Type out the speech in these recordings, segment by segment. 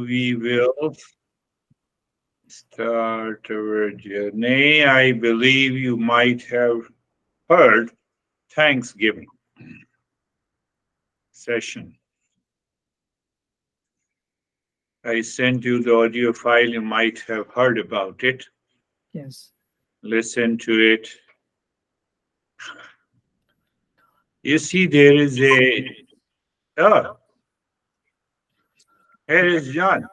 We will start our journey. I believe you might have heard Thanksgiving session. I sent you the audio file. You might have heard about it. Yes. Listen to it. You see, there is oh, here is John.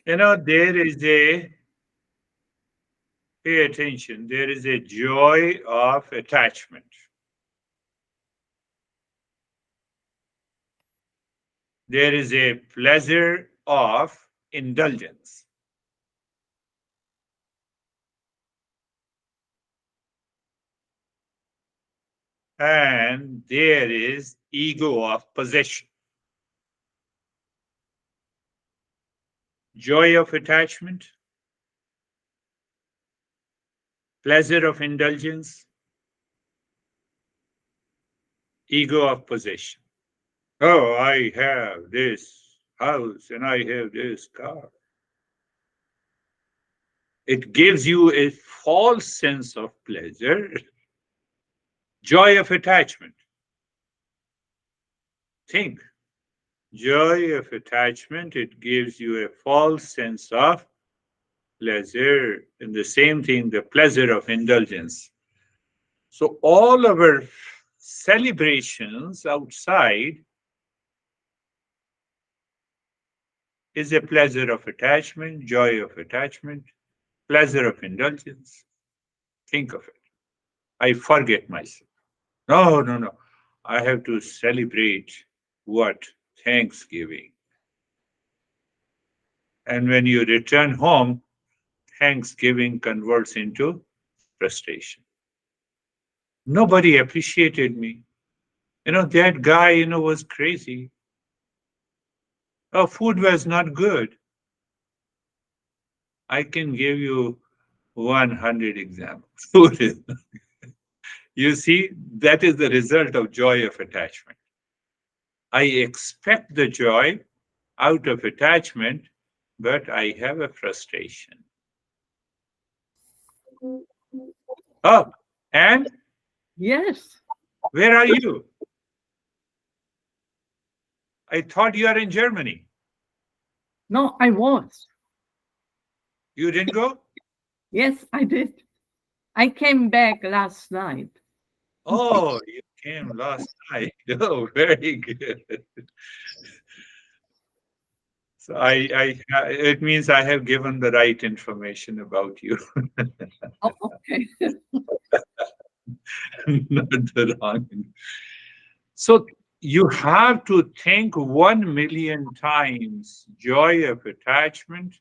There is pay attention, there is a joy of attachment. There is a pleasure of indulgence. And there is ego of possession. Joy of attachment, pleasure of indulgence, ego of possession. Oh, I have this house and I have this car. It gives you a false sense of pleasure, joy of attachment. Think, joy of attachment, it gives you a false sense of pleasure. And the same thing, the pleasure of indulgence. So all our celebrations outside is a pleasure of attachment, joy of attachment, pleasure of indulgence. Think of it. I forget myself. No, no, no. I have to celebrate what? Thanksgiving. And when you return home, Thanksgiving converts into frustration. Nobody appreciated me. That guy, was crazy. Oh, food was not good. I can give you 100 examples. You see, that is the result of joy of attachment. I expect the joy out of attachment, but I have a frustration. Oh, and Yes. where are you? I thought you are in Germany. No, I was. You didn't go? Yes, I did. I came back last night. Oh, you came last night. Oh, very good. So it means I have given the right information about you, Oh, okay. not the wrong. So you have to think 1 million times joy of attachment,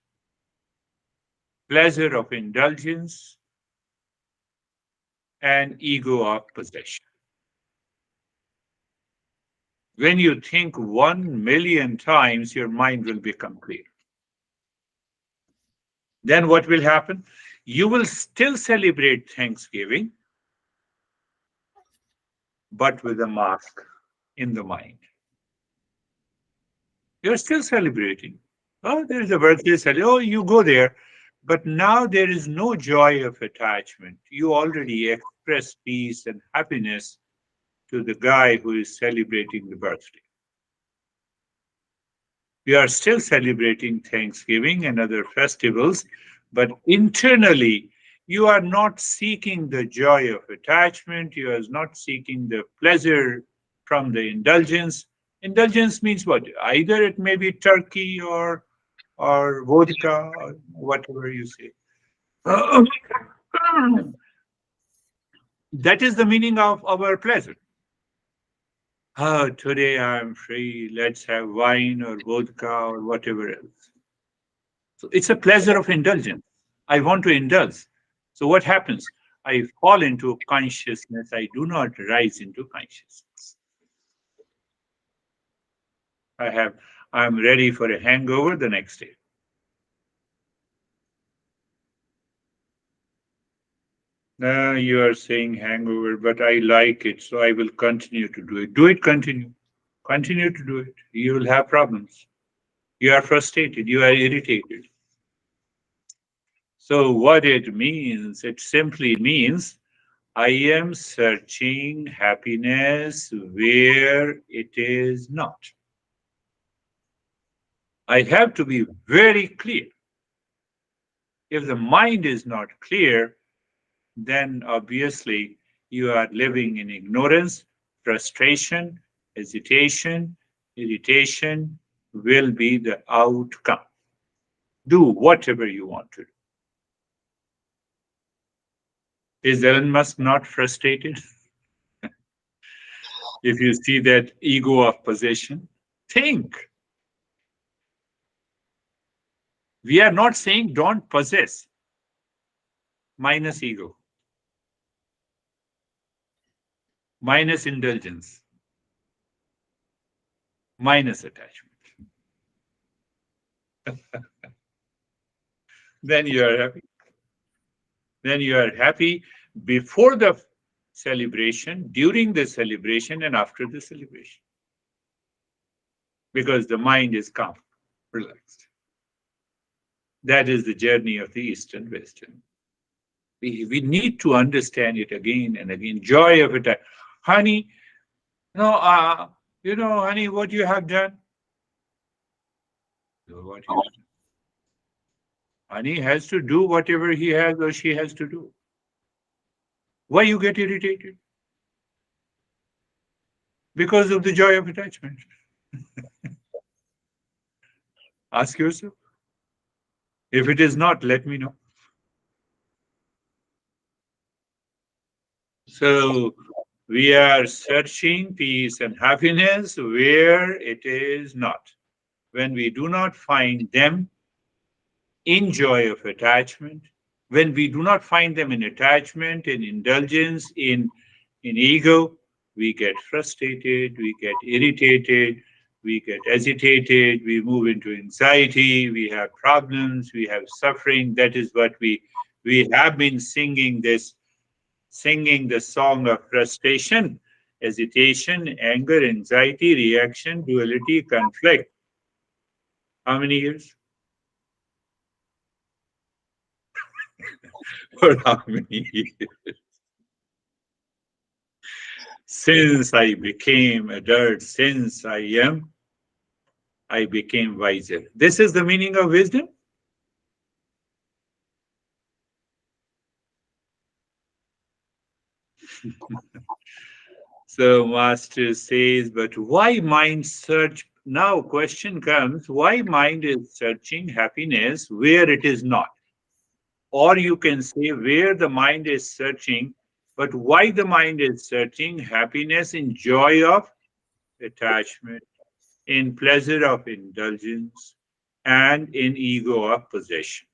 pleasure of indulgence, and ego of possession. When you think 1 million times, your mind will become clear. Then what will happen? You will still celebrate Thanksgiving, but with a mask in the mind. You're still celebrating. Oh, there's a birthday celebration. Oh, you go there. But now there is no joy of attachment. You already express peace and happiness to the guy who is celebrating the birthday. We are still celebrating Thanksgiving and other festivals, but internally, you are not seeking the joy of attachment. You are not seeking the pleasure from the indulgence. Indulgence means what? Either it may be turkey or vodka or whatever you say. That is the meaning of our pleasure. Oh, today I'm free. Let's have wine or vodka or whatever else. So it's a pleasure of indulgence. I want to indulge. So what happens? I fall into consciousness. I do not rise into consciousness. I'm ready for a hangover the next day. No, you are saying hangover, but I like it, so I will continue to do it. Do it, continue. Continue to do it. You will have problems. You are frustrated. You are irritated. So, what it means, it simply means I am searching happiness where it is not. I have to be very clear. If the mind is not clear, then obviously you are living in ignorance, frustration, hesitation, irritation will be the outcome. Do whatever you want to do. Is Elon Musk not frustrated? If you see that ego of possession, think. We are not saying don't possess, minus ego, minus indulgence, minus attachment. Then you are happy. Then you are happy before the celebration, during the celebration, and after the celebration. Because the mind is calm, relaxed. That is the journey of the East and Western. We need to understand it again and again. Joy of it. Honey, no, honey, what you have done? What you have done. Honey has to do whatever he has or she has to do. Why you get irritated? Because of the joy of attachment. Ask yourself. If it is not, let me know. So we are searching peace and happiness where it is not. When we do not find them in joy of attachment, when we do not find them in attachment, in indulgence, in ego, we get frustrated, we get irritated, we get agitated, we move into anxiety, we have problems, we have suffering. That is what we have been singing the song of frustration, hesitation, anger, anxiety, reaction, duality, conflict. How many years? For how many years? Since I became adult, since I became wiser. This is the meaning of wisdom. So Master says, but why mind search? Now question comes, why mind is searching happiness where it is not? Or you can say where the mind is searching, but why the mind is searching happiness in joy of attachment, in pleasure of indulgence, and in ego of possession.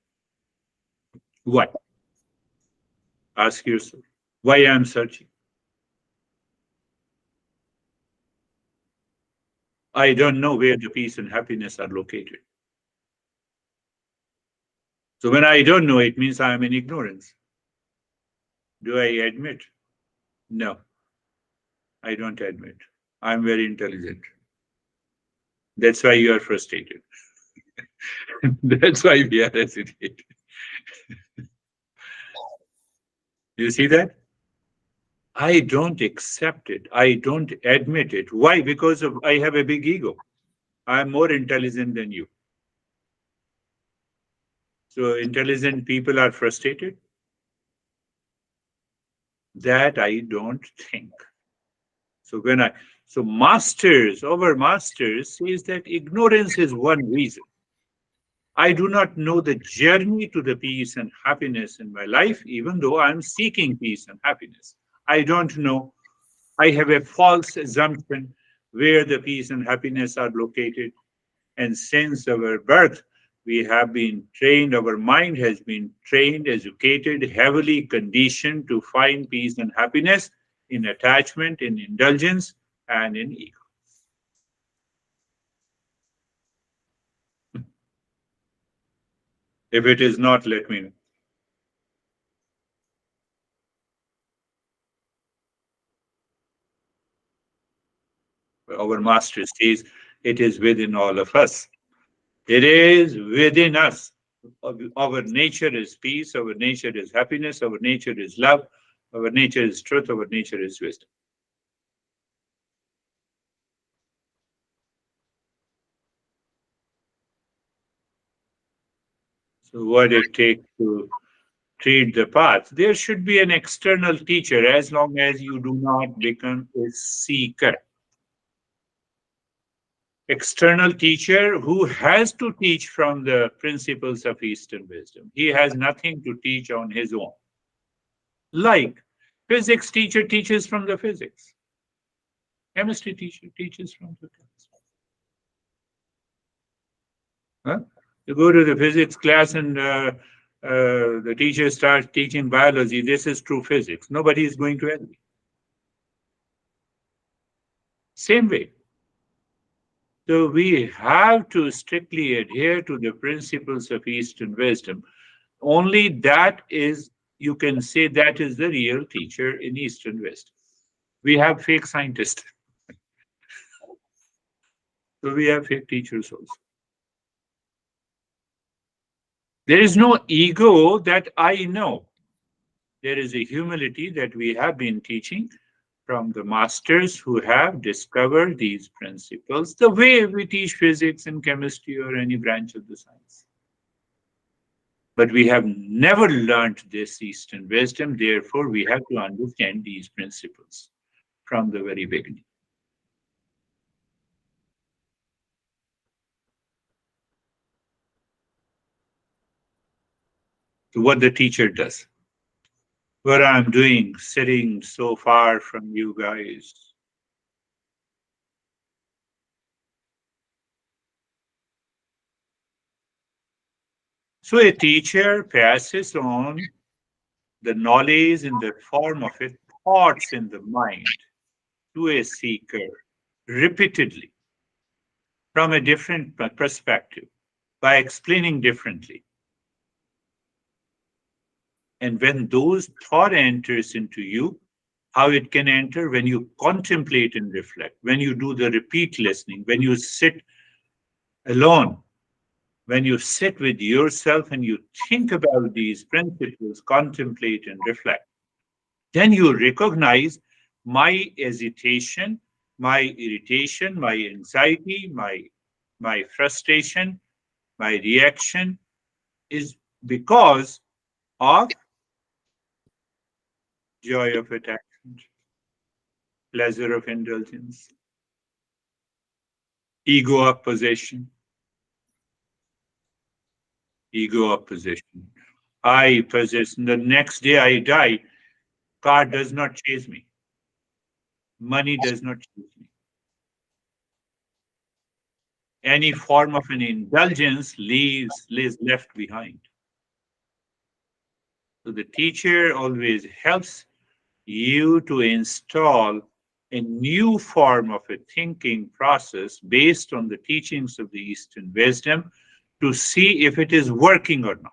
Why? Ask yourself. Why I am searching? I don't know where the peace and happiness are located. So when I don't know, it means I am in ignorance. Do I admit? No, I don't admit. I'm very intelligent. That's why you are frustrated. That's why we are hesitating. You see that? I don't accept it. I don't admit it. Why? Because of I have a big ego. I am more intelligent than you. So intelligent people are frustrated. That I don't think. So our masters says that ignorance is one reason. I do not know the journey to the peace and happiness in my life, even though I'm seeking peace and happiness. I don't know. I have a false assumption where the peace and happiness are located. And since our birth, we have been trained, our mind has been trained, educated, heavily conditioned to find peace and happiness in attachment, in indulgence, and in ego. If it is not, let me know. Our master says it is within all of us. It is within us. Our nature is peace, our nature is happiness, our nature is love, our nature is truth, our nature is wisdom. So, what it takes to treat the path, there should be an external teacher as long as you do not become a seeker. External teacher who has to teach from the principles of Eastern wisdom. He has nothing to teach on his own. Like physics teacher teaches from the physics, chemistry teacher teaches from the chemistry. Huh? You go to the physics class and the teacher starts teaching biology. This is true physics. Nobody is going to agree. Same way. So we have to strictly adhere to the principles of Eastern wisdom. Only that is, you can say that is the real teacher in Eastern wisdom. We have fake scientists. So we have fake teachers also. There is no ego that I know. There is a humility that we have been teaching from the masters who have discovered these principles, the way we teach physics and chemistry or any branch of the science. But we have never learned this Eastern wisdom, therefore, we have to understand these principles from the very beginning. So, what the teacher does, what I'm doing, sitting so far from you guys. So, a teacher passes on the knowledge in the form of a thoughts in the mind to a seeker repeatedly from a different perspective by explaining differently. And when those thought enters into you, how it can enter when you contemplate and reflect, when you do the repeat listening, when you sit alone, when you sit with yourself and you think about these principles, contemplate and reflect, then you recognize my hesitation, my irritation, my anxiety, my frustration, my reaction is because of joy of attachment, pleasure of indulgence, ego of possession, ego of possession. I possess. The next day I die, car does not chase me. Money does not chase me. Any form of an indulgence leaves left behind. So the teacher always helps you to install a new form of a thinking process based on the teachings of the Eastern wisdom to see if it is working or not.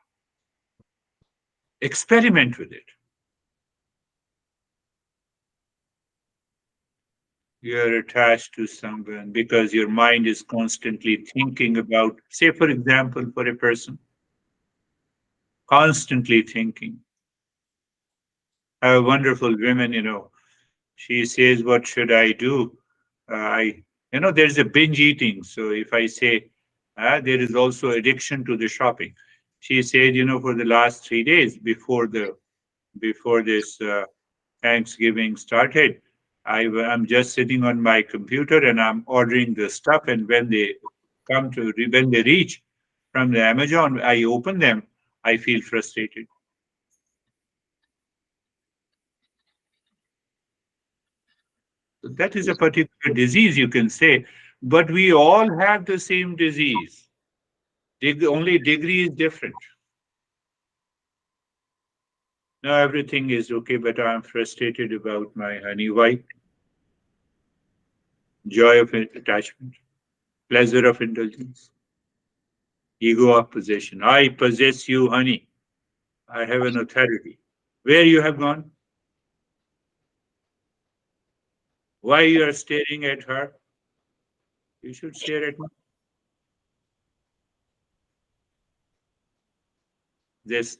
Experiment with it. You're attached to someone because your mind is constantly thinking about, say, for example, for a person, constantly thinking. I have wonderful women, she says, what should I do? There's a binge eating. So if I say, there is also addiction to the shopping. She said, for the last 3 days before this Thanksgiving started, I'm just sitting on my computer and I'm ordering the stuff. And when they reach from the Amazon, I open them, I feel frustrated. So that is a particular disease, you can say, but we all have the same disease. The only degree is different. Now everything is okay, but I'm frustrated about my honey. Why? Joy of attachment, pleasure of indulgence, ego of possession. I possess you, honey. I have an authority. Where you have gone? Why you are staring at her? You should stare at me. This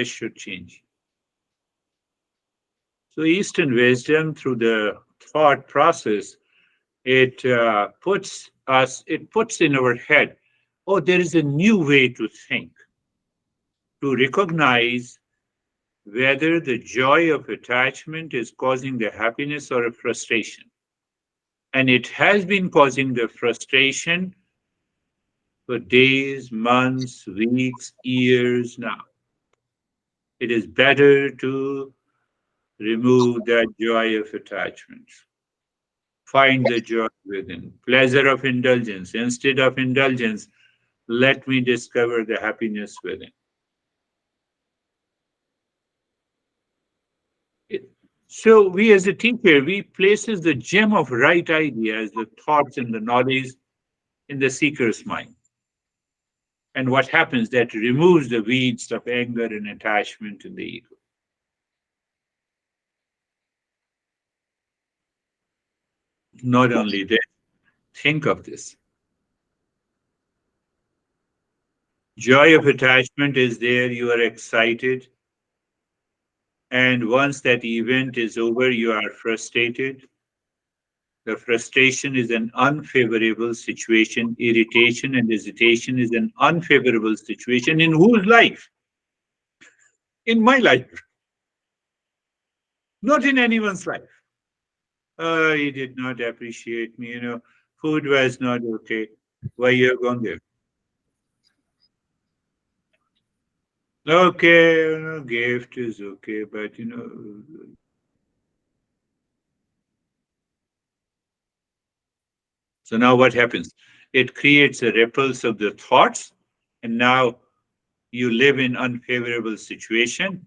should change. So Eastern wisdom, through the thought process, it puts in our head, oh, there is a new way to think, to recognize whether the joy of attachment is causing the happiness or a frustration. And it has been causing the frustration for days, months, weeks, years now. It is better to remove that joy of attachment. Find the joy within. Pleasure of indulgence. Instead of indulgence, let me discover the happiness within. So we as a teacher, we places the gem of right ideas, the thoughts and the knowledge in the seeker's mind. And what happens that removes the weeds of anger and attachment in the ego. Not only that, think of this. Joy of attachment is there, you are excited. And once that event is over, you are frustrated. The frustration is an unfavorable situation. Irritation and hesitation is an unfavorable situation. In whose life? In my life, not in anyone's life. He did not appreciate me. Food was not okay. Why you have gone there? Okay, gift is okay, but so now what happens? It creates a ripples of the thoughts, and now you live in unfavorable situation.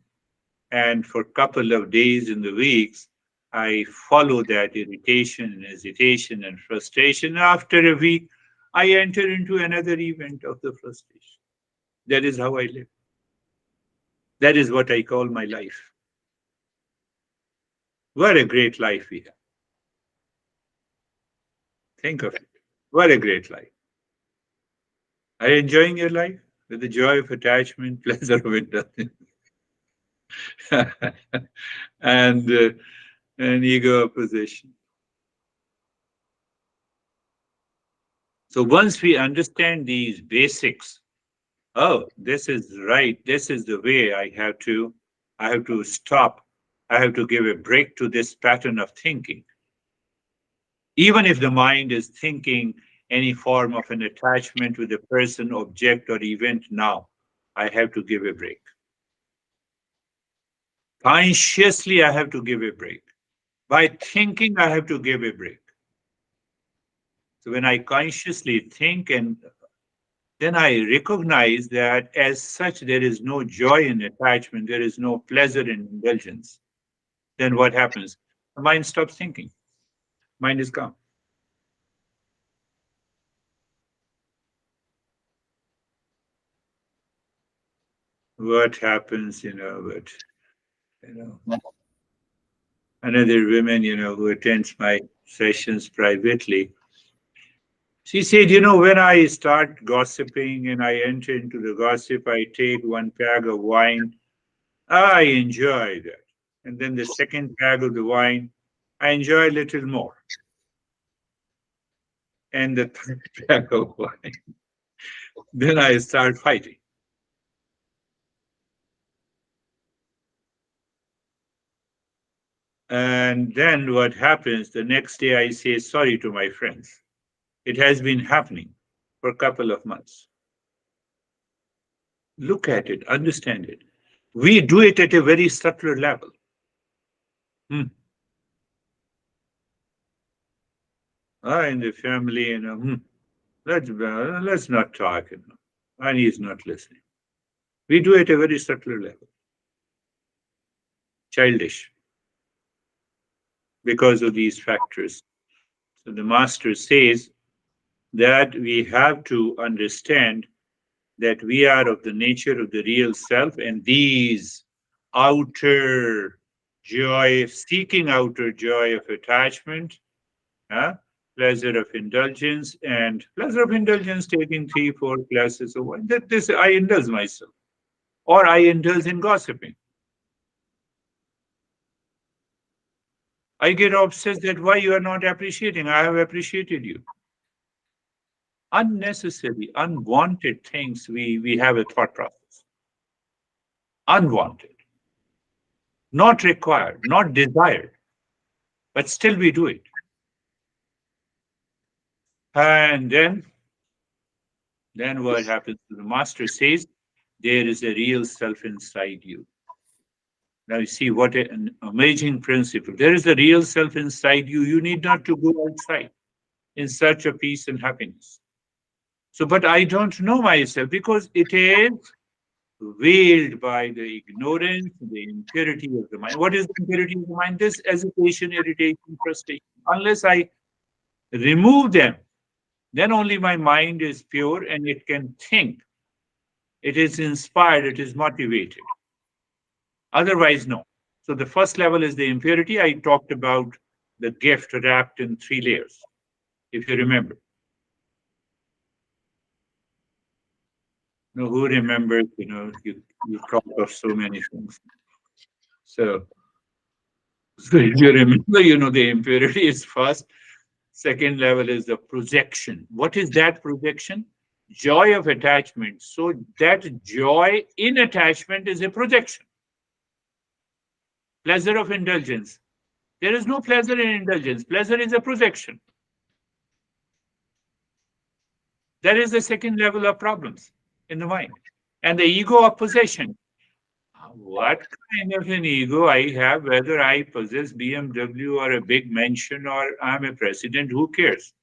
And for a couple of days in the weeks, I follow that irritation and hesitation and frustration. After a week, I enter into another event of the frustration. That is how I live. That is what I call my life. What a great life we have. Think of it. What a great life. Are you enjoying your life? With the joy of attachment, pleasure of indulgence, and an ego opposition. So once we understand these basics, oh, this is right, this is the way I have to stop, I have to give a break to this pattern of thinking. Even if the mind is thinking any form of an attachment with a person, object, or event now, I have to give a break. Consciously, I have to give a break. By thinking, I have to give a break. So when I consciously think, and then I recognize that as such there is no joy in attachment, there is no pleasure in indulgence, then what happens? The mind stops thinking. Mind is calm. What happens, but you know, another woman, who attends my sessions privately, she said, when I start gossiping and I enter into the gossip, I take one peg of wine. I enjoy that. And then the second peg of the wine, I enjoy a little more. And the third peg of wine, then I start fighting. And then what happens, the next day I say sorry to my friends. It has been happening for a couple of months. Look at it, understand it. We do it at a very subtler level. Hmm. In the family, let's not talk. And he's not listening. We do it at a very subtler level. Childish because of these factors. So the master says that we have to understand that we are of the nature of the real self, and these outer joy, seeking outer joy of attachment, huh, pleasure of indulgence, and pleasure of indulgence taking 3, 4 classes of wine. That this I indulge myself, or I indulge in gossiping. I get obsessed that why you are not appreciating. I have appreciated you. Unnecessary, unwanted things we have a thought process. Unwanted, not required, not desired, but still we do it. And then what happens to the master says, there is a real self inside you. Now you see what an amazing principle. There is a real self inside you. You need not to go outside in search of peace and happiness. So, but I don't know myself because it is veiled by the ignorance, the impurity of the mind. What is the impurity of the mind? This hesitation, irritation, frustration. Unless I remove them, then only my mind is pure and it can think. It is inspired, it is motivated. Otherwise, no. So the first level is the impurity. I talked about the gift wrapped in 3 layers, if you remember. Who remembers, you talked of so many things. So, so if you remember, the impurity is first. Second level is the projection. What is that projection? Joy of attachment. So that joy in attachment is a projection. Pleasure of indulgence. There is no pleasure in indulgence. Pleasure is a projection. That is the second level of problems in the mind. And the ego of possession. What kind of an ego I have, whether I possess BMW or a big mansion or I'm a president, who cares?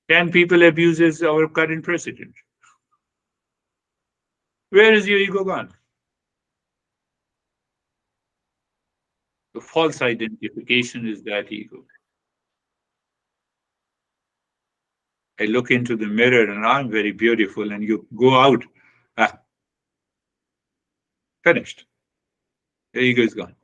10 people abuses our current president. Where is your ego gone? The false identification is that ego. I look into the mirror and I'm very beautiful, and you go out, ah, finished. The ego is gone.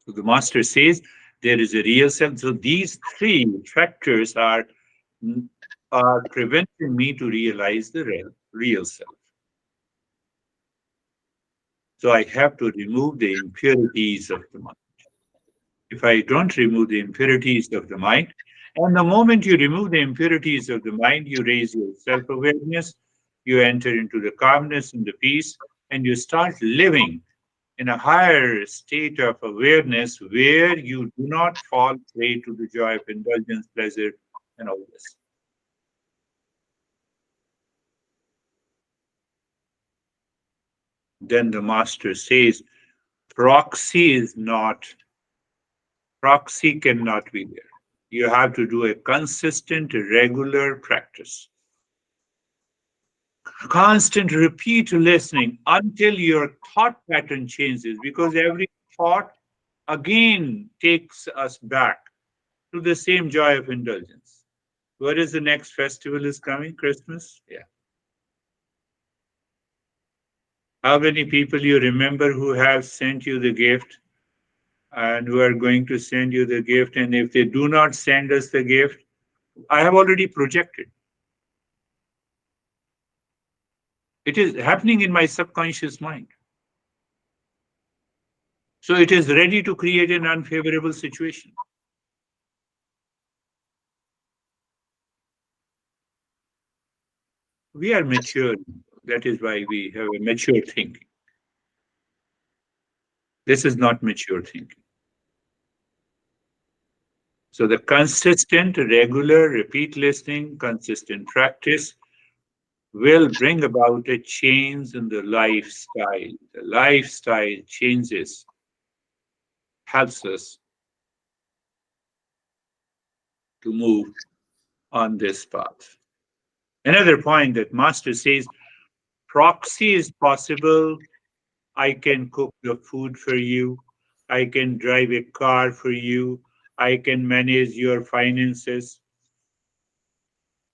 So the master says there is a real self. So these 3 factors are preventing me to realize the real self. So I have to remove the impurities of the mind. If I don't remove the impurities of the mind, and the moment you remove the impurities of the mind, you raise your self awareness, you enter into the calmness and the peace, and you start living in a higher state of awareness where you do not fall prey to the joy of indulgence, pleasure, and all this. Then the master says, proxy is not, proxy cannot be there. You have to do a consistent, regular practice. Constant repeat listening until your thought pattern changes, because every thought again takes us back to the same joy of indulgence. What is the next festival is coming? Christmas? Yeah. How many people you remember who have sent you the gift and who are going to send you the gift? And if they do not send us the gift, I have already projected. It is happening in my subconscious mind. So it is ready to create an unfavorable situation. We are mature. That is why we have a mature thinking. This is not mature thinking. So the consistent, regular, repeat listening, consistent practice will bring about a change in the lifestyle. The lifestyle changes, helps us to move on this path. Another point that Master says, proxy is possible. I can cook the food for you. I can drive a car for you. I can manage your finances.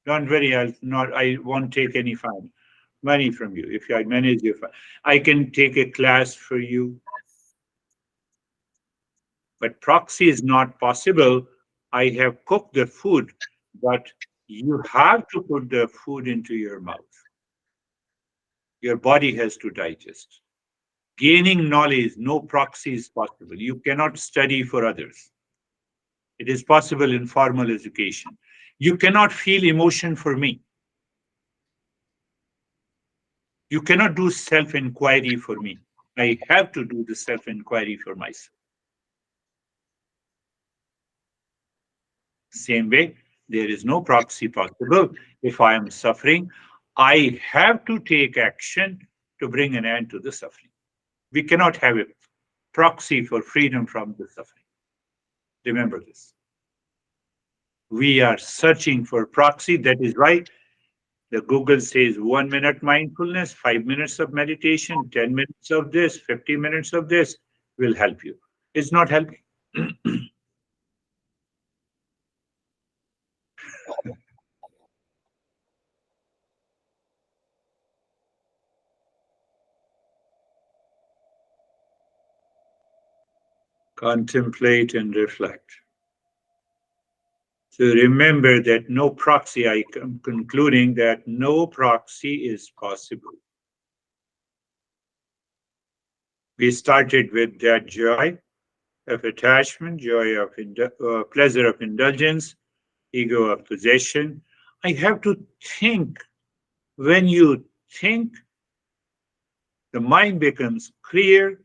Don't worry, I won't take any money from you if I manage your I can take a class for you. But proxy is not possible. I have cooked the food, but you have to put the food into your mouth. Your body has to digest. Gaining knowledge, no proxy is possible. You cannot study for others. It is possible in formal education. You cannot feel emotion for me. You cannot do self inquiry for me. I have to do the self inquiry for myself. Same way, there is no proxy possible. If I am suffering, I have to take action to bring an end to the suffering. We cannot have a proxy for freedom from the suffering. Remember this. We are searching for proxy. That is why the Google says 1 minute mindfulness, 5 minutes of meditation, 10 minutes of this, 50 minutes of this will help you. It's not helping. Contemplate and reflect. So remember that no proxy, I am concluding that no proxy is possible. We started with that joy of attachment, joy of pleasure of indulgence, ego of possession. I have to think. When you think, the mind becomes clear.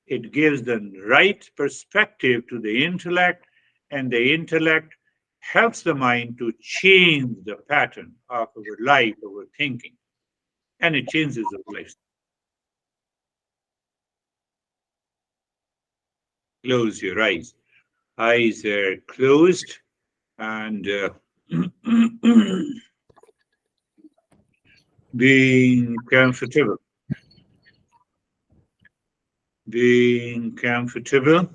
It gives the right perspective to the intellect, and the intellect helps the mind to change the pattern of our life, our thinking, and it changes our life. Close your eyes. Eyes are closed, and being comfortable. Being comfortable.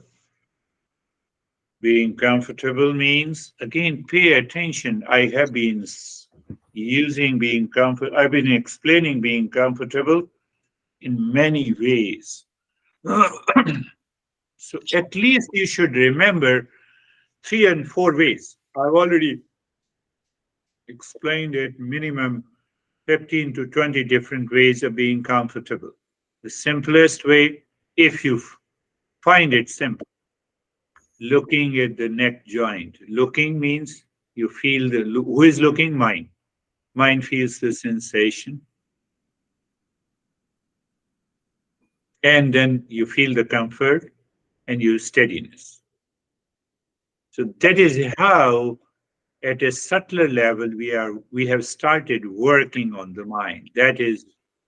Being comfortable means, again, pay attention. I have been using being comfort. I've been explaining being comfortable in many ways. So at least you should remember 3 and 4 ways. I've already explained it minimum 15 to 20 different ways of being comfortable. The simplest way, if you find it simple, looking at the neck joint. Looking means you feel who is looking? Mind. Mind feels the sensation. And then you feel the comfort and your steadiness. So that is how, at a subtler level, we have started working on the mind. That is,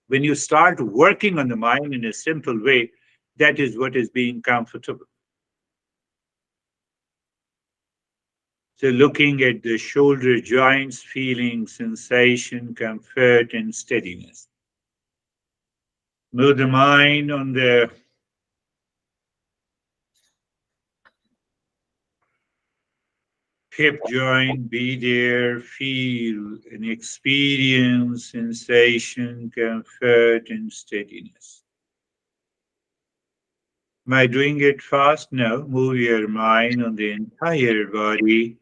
when you start working on the mind in a simple way, that is what is being comfortable. So looking at the shoulder joints, feeling sensation, comfort, and steadiness. Move the mind on the hip joint, be there, feel and experience sensation, comfort, and steadiness. Am I doing it fast? No. Move your mind on the entire body.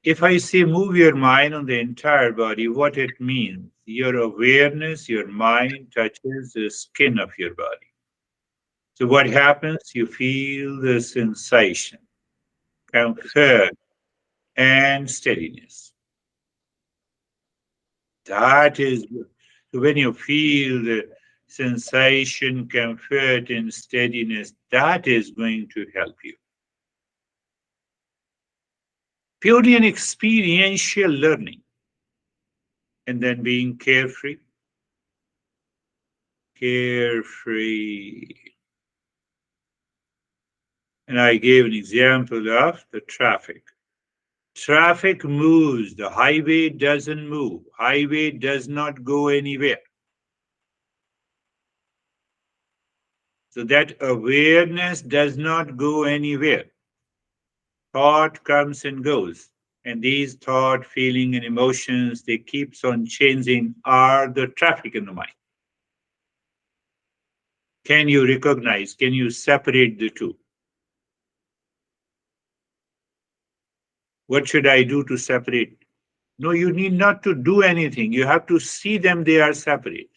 If I say move your mind on the entire body, what it means? Your awareness, your mind touches the skin of your body. So what happens? You feel the sensation, comfort, and steadiness. That is, so when you feel the sensation, comfort, and steadiness, that is going to help you. Purely an experiential learning. And then being carefree. Carefree. And I gave an example of the traffic. Traffic moves, the highway doesn't move. Highway does not go anywhere. So that awareness does not go anywhere. Thought comes and goes. And these thought, feeling, and emotions, they keeps on changing, are the traffic in the mind. Can you recognize? Can you separate the two? What should I do to separate? No, you need not to do anything. You have to see them, they are separate.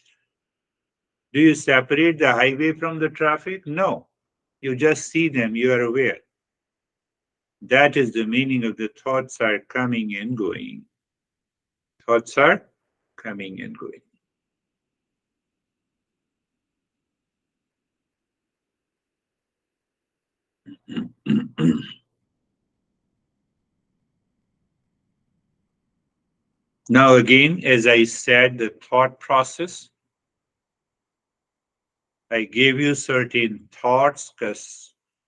Do you separate the highway from the traffic? No. You just see them, you are aware. That is the meaning of the thoughts are coming and going. Thoughts are coming and going. Now, again, as I said, the thought process, I gave you certain thoughts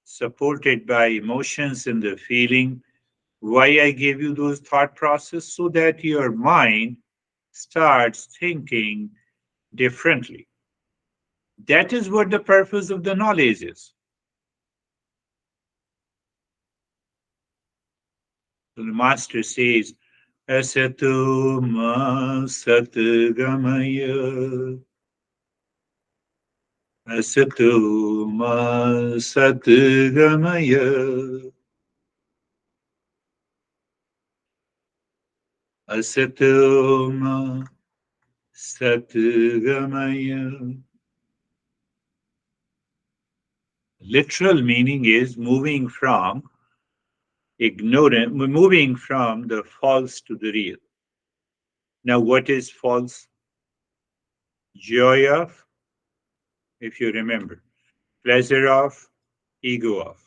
supported by emotions and the feeling. Why I gave you those thought process? So that your mind starts thinking differently. That is what the purpose of the knowledge is. So the master says, Asatu ma satgamaya. Asatu ma satgamaya. Asatu ma satgamaya. Literal meaning is moving from the false to the real. Now, what is false? Joy of, if you remember, pleasure of, ego of.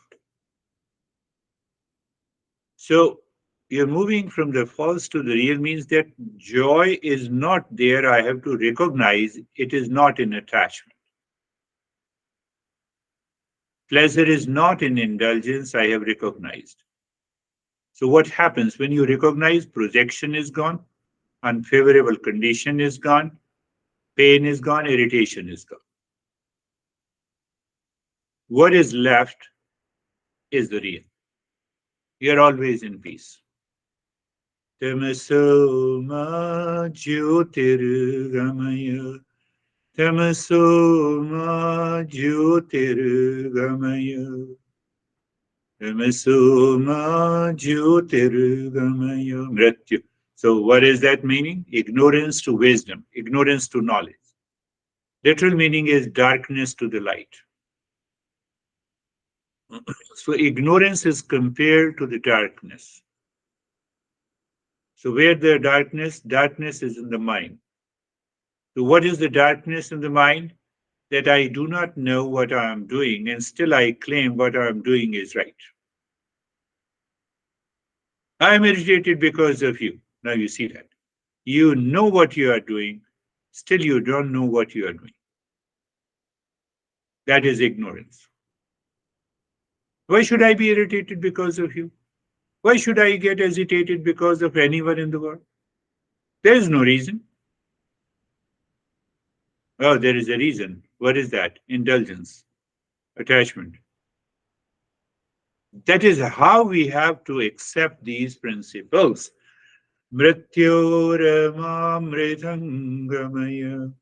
So, you're moving from the false to the real means that joy is not there. I have to recognize it is not in attachment. Pleasure is not in indulgence. I have recognized. So, what happens when you recognize projection is gone, unfavorable condition is gone, pain is gone, irritation is gone. What is left is the real. You're always in peace. Tamaso ma jyotirgamaya. Tamaso ma jyotirgamaya. Tamaso ma jyotirgamaya. Mrityu. So what is that meaning? Ignorance to wisdom, ignorance to knowledge. Literal meaning is darkness to the light. So ignorance is compared to the darkness. So where the darkness is in the mind. So what is the darkness in the mind? That I do not know what I am doing and still I claim what I am doing is right. I am irritated because of you. Now you see that. You know what you are doing, still you don't know what you are doing. That is ignorance. Why should I be irritated because of you? Why should I get agitated because of anyone in the world? There is no reason. Oh, there is a reason. What is that? Indulgence, attachment. That is how we have to accept these principles. Mrityormamritangamaya.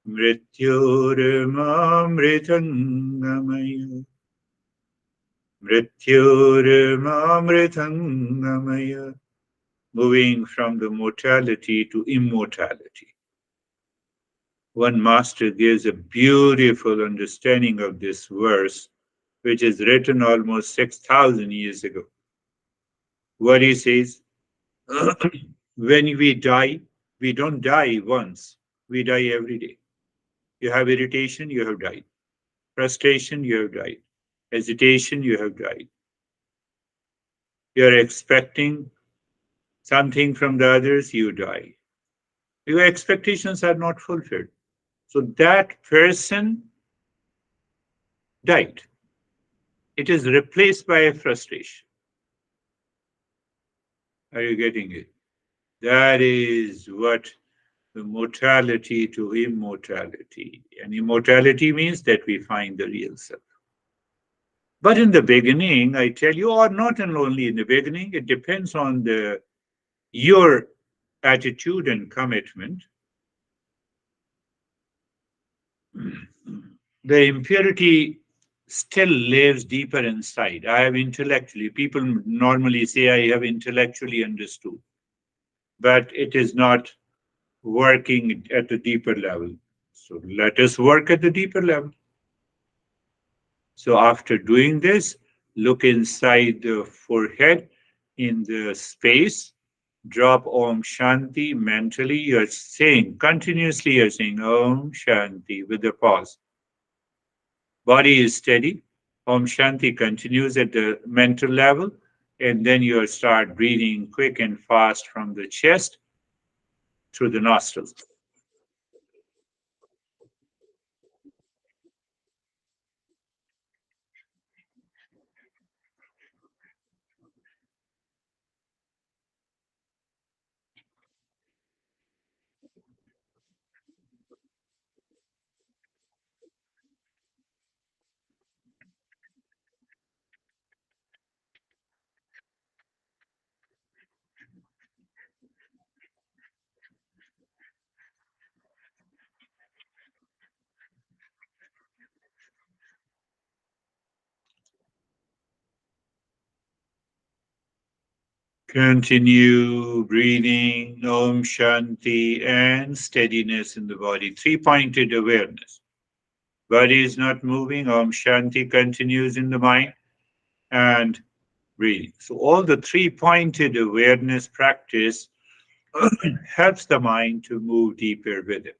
Mrityormamritangamaya. Mrityormamritangamaya. Moving from the mortality to immortality. One master gives a beautiful understanding of this verse, which is written almost 6,000 years ago. What he says, when we die, we don't die once, we die every day. You have irritation, you have died. Frustration, you have died. Hesitation, you have died. You're expecting something from the others, you die. Your expectations are not fulfilled. So that person died. It is replaced by a frustration. Are you getting it? That is what the mortality to immortality. And immortality means that we find the real self. But in the beginning, I tell you, or not only in the beginning, it depends on your attitude and commitment. The impurity still lives deeper inside. I have intellectually, people normally say I have intellectually understood, but it is not working at a deeper level. So let us work at the deeper level. So after doing this, look inside the forehead in the space, drop Om Shanti mentally. You're saying, continuously, you're saying Om Shanti with the pause. Body is steady. Om Shanti continues at the mental level. And then you start breathing quick and fast from the chest through the nostrils. Continue breathing Om Shanti and steadiness in the body. Three-pointed awareness. Body is not moving. Om Shanti continues in the mind and breathing. So all the three-pointed awareness practice helps the mind to move deeper with it.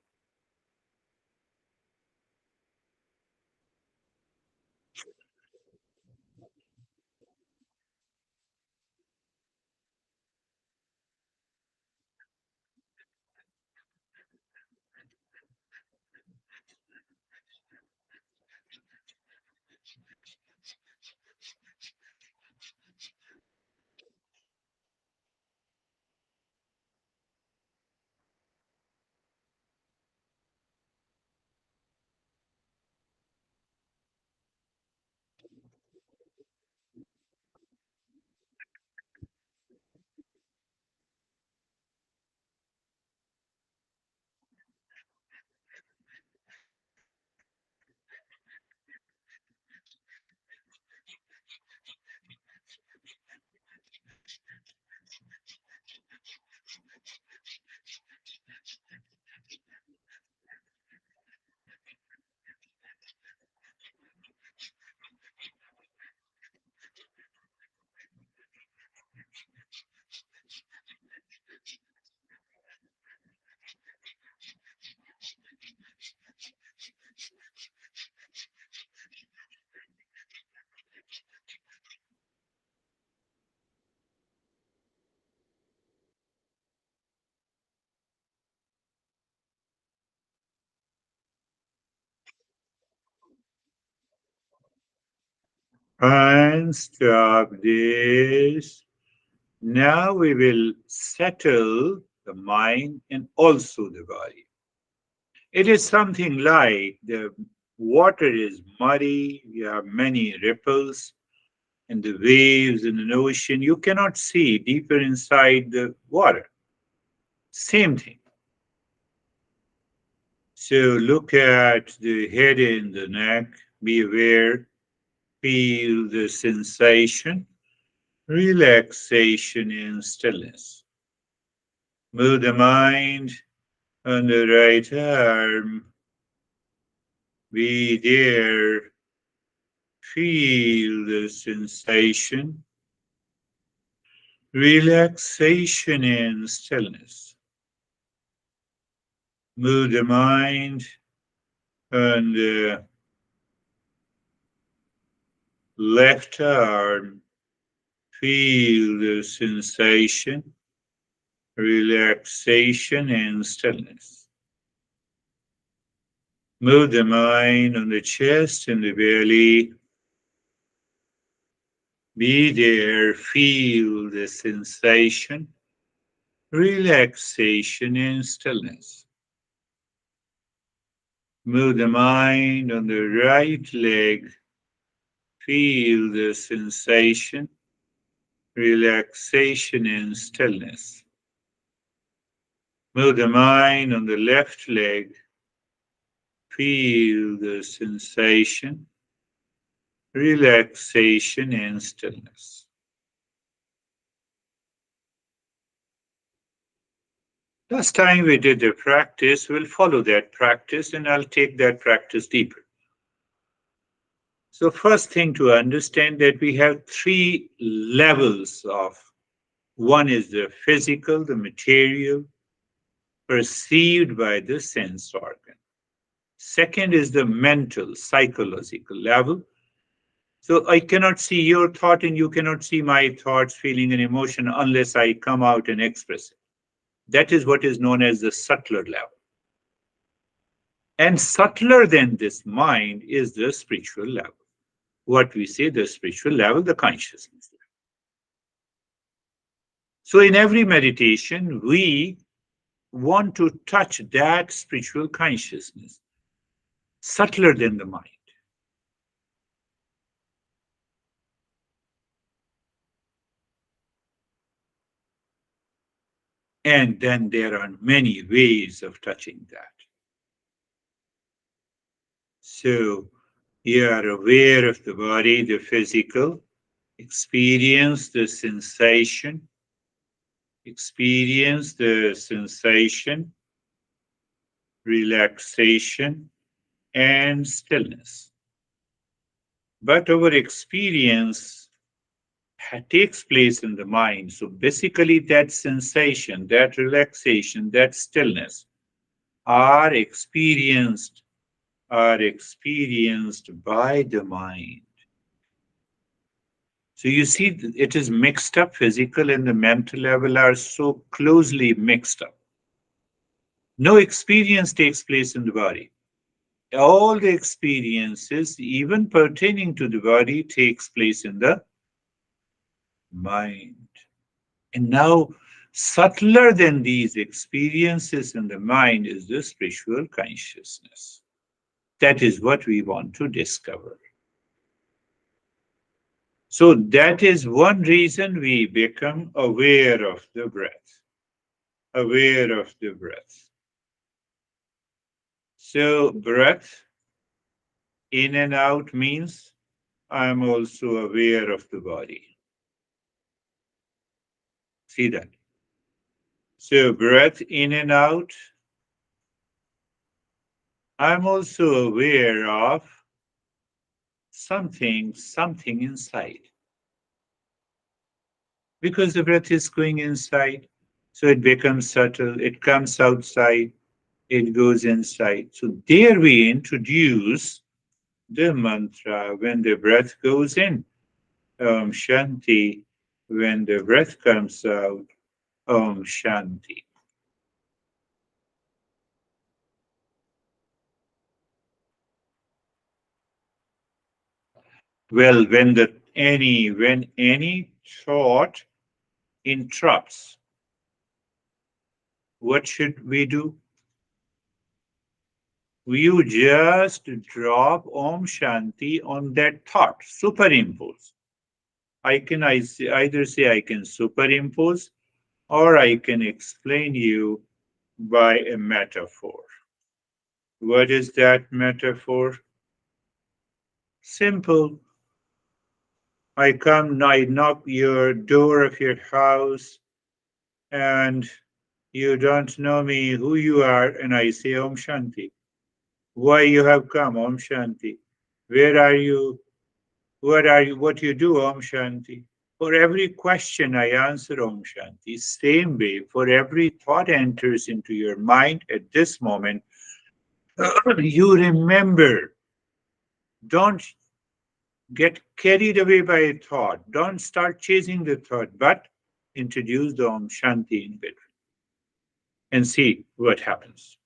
And stop this. Now we will settle the mind and also the body. It is something like the water is muddy, you have many ripples, and the waves in the ocean. You cannot see deeper inside the water. Same thing. So look at the head and the neck, be aware, feel the sensation, relaxation and stillness. Move the mind on the right arm, be there, feel the sensation, relaxation and stillness. Move the mind on the left arm, feel the sensation, relaxation and stillness. Move the mind on the chest and the belly. Be there, feel the sensation, relaxation and stillness. Move the mind on the right leg. Feel the sensation, relaxation and stillness. Move the mind on the left leg. Feel the sensation, relaxation, and stillness. Last time we did a practice, we'll follow that practice and I'll take that practice deeper. So, first thing to understand that we have three levels of one is the physical, the material, perceived by the sense organ. Second is the mental, psychological level. So I cannot see your thought and you cannot see my thoughts, feeling, and emotion unless I come out and express it. That is what is known as the subtler level. And subtler than this mind is the spiritual level. What we say, the spiritual level, the consciousness. So in every meditation, we want to touch that spiritual consciousness, subtler than the mind. And then there are many ways of touching that. So you are aware of the body, the physical, experience experience the sensation, relaxation, and stillness. But our experience takes place in the mind. So basically, that sensation, that relaxation, that stillness are experienced by the mind. So you see, it is mixed up. Physical and the mental level are so closely mixed up. No experience takes place in the body. All the experiences, even pertaining to the body, takes place in the mind. And now, subtler than these experiences in the mind is the spiritual consciousness. That is what we want to discover. So, that is one reason we become aware of the breath. Aware of the breath. So, breath in and out means I'm also aware of the body. See that? So, breath in and out, I'm also aware of something inside. Because the breath is going inside, so it becomes subtle, it comes outside, it goes inside. So, there we introduce the mantra when the breath goes in, Om Shanti, when the breath comes out, Om Shanti. Well, when any thought interrupts, what should we do? You just drop Om Shanti on that thought, superimpose. Either say I can superimpose or I can explain you by a metaphor. What is that metaphor? Simple. I knock your door of your house and you don't know me who you are, and I say Om Shanti. Why you have come, Om Shanti? Where are you? What are you? What you do, Om Shanti? For every question I answer Om Shanti. Same way, for every thought enters into your mind at this moment, you remember. Don't get carried away by a thought. Don't start chasing the thought, but introduce the Om Shanti in between and see what happens.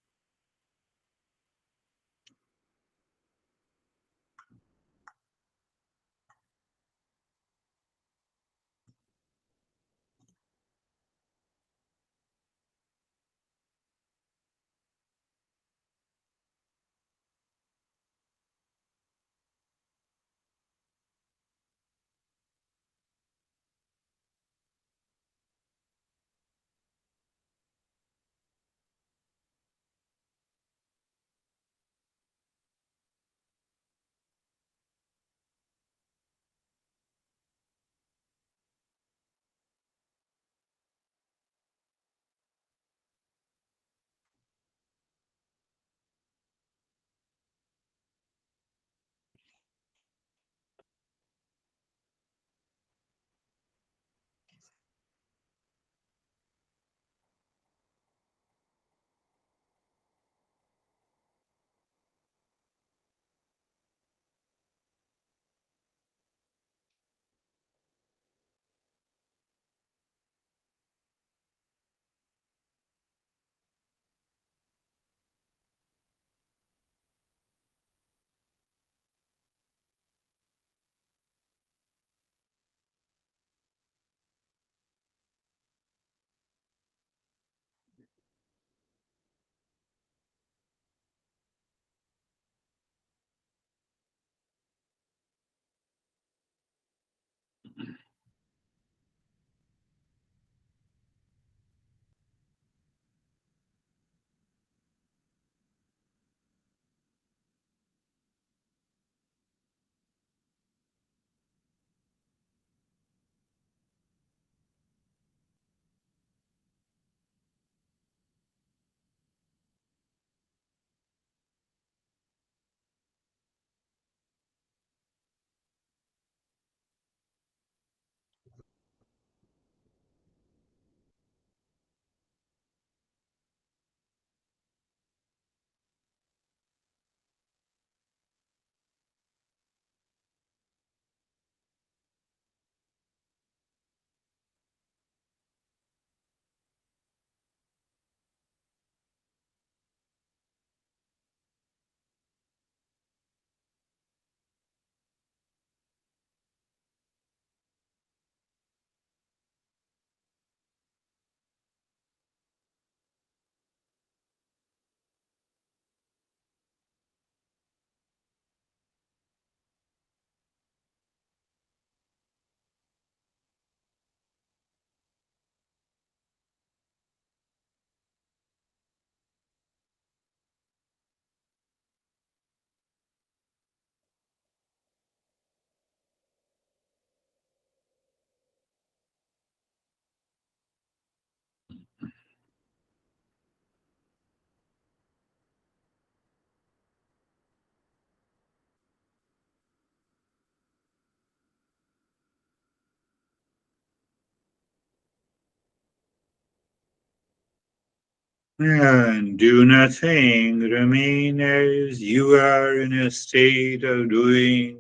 And do nothing. Remain as you are in a state of doing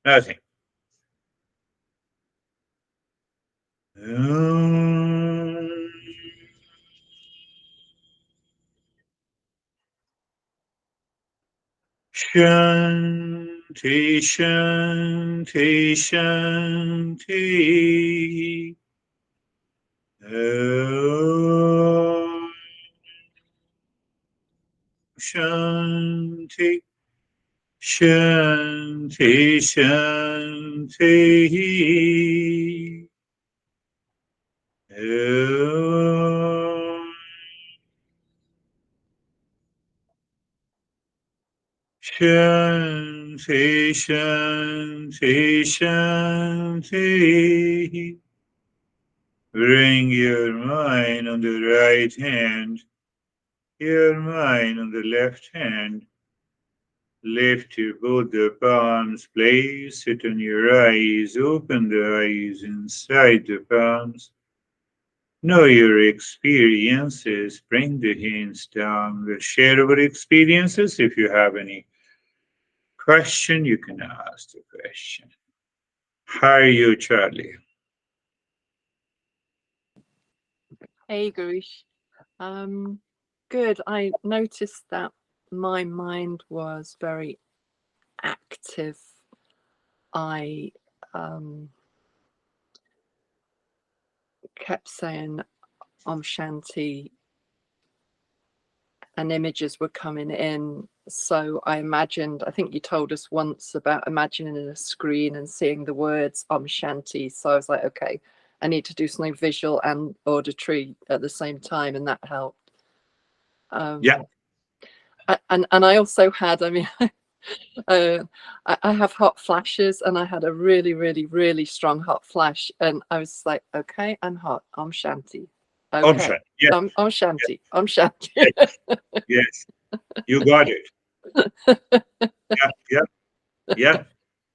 nothing. Om Shanti, Shanti, Shanti. Om Shanti, Shanti, Shanti. Om Shanti, Shanti, Shanti. Bring your mind on the right hand, your mind on the left hand. Lift your both the palms, place it on your eyes, open the eyes inside the palms. Know your experiences, bring the hands down. We'll share our experiences. If you have any question, you can ask the question. How are you, Charlie? Hey, Girish. Good. I noticed that my mind was very active. I kept saying Om Shanti, and images were coming in. So I imagined, I think you told us once about imagining a screen and seeing the words Om Shanti. So I was like, okay, I need to do something visual and auditory at the same time, and that helped. Yeah. And I also had, I mean, I have hot flashes, and I had a really, really, really strong hot flash, and I was like, okay, I'm hot. Om Shanti. Om Okay. Shanti. Yes. Om Shanti. Om Shanti. Yes. Yes. You got it. Yeah. Yeah. Yeah.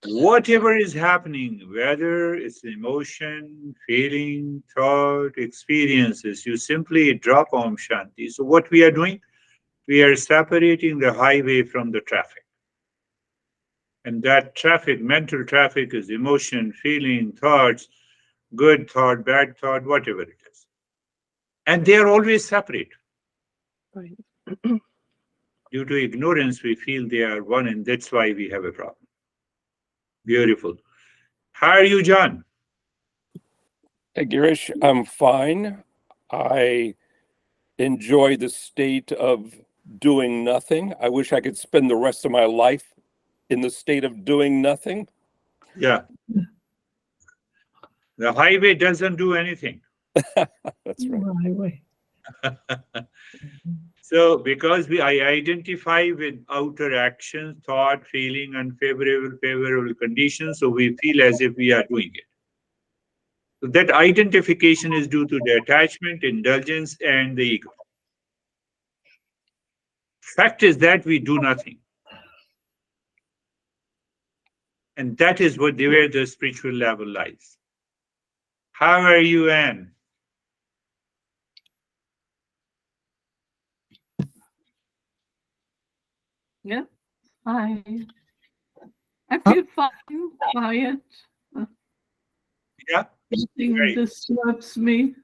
Whatever is happening, whether it's emotion, feeling, thought, experiences, you simply drop Om Shanti. So, what we are doing, we are separating the highway from the traffic. And that traffic, mental traffic, is emotion, feeling, thoughts, good thought, bad thought, whatever it is. And they are always separate. Right. Due to ignorance, we feel they are one, and that's why we have a problem. Beautiful. How are you, John? Hey, Girish, I'm fine. I enjoy the state of doing nothing. I wish I could spend the rest of my life in the state of doing nothing. Yeah. The highway doesn't do anything. That's right. Highway. So, because I identify with outer action, thought, feeling, unfavorable, favorable conditions, so we feel as if we are doing it. So that identification is due to the attachment, indulgence, and the ego. Fact is that we do nothing. And that is where the spiritual level lies. How are you, Anne? Yeah. I feel fine, quiet. Yeah. Nothing Great. disturbs me.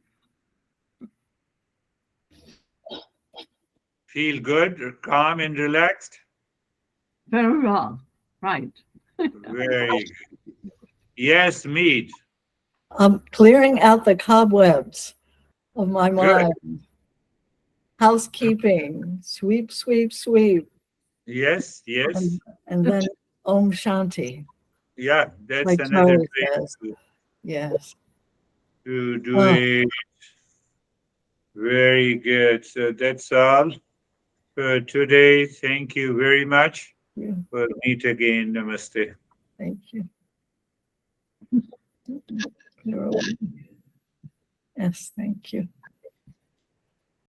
Feel good, calm, and relaxed? Very well. Right. Very good. Yes, Mead. I'm clearing out the cobwebs of my Good. mind. Housekeeping, sweep, sweep, sweep, Yes, yes. and then Om Shanti, Yeah, that's like another Charlie way says. Yes. to do Oh, it. Very good. So that's all for today. Thank you very much. yeah, We'll meet again. Namaste. thank you. You're welcome. Yes, thank you.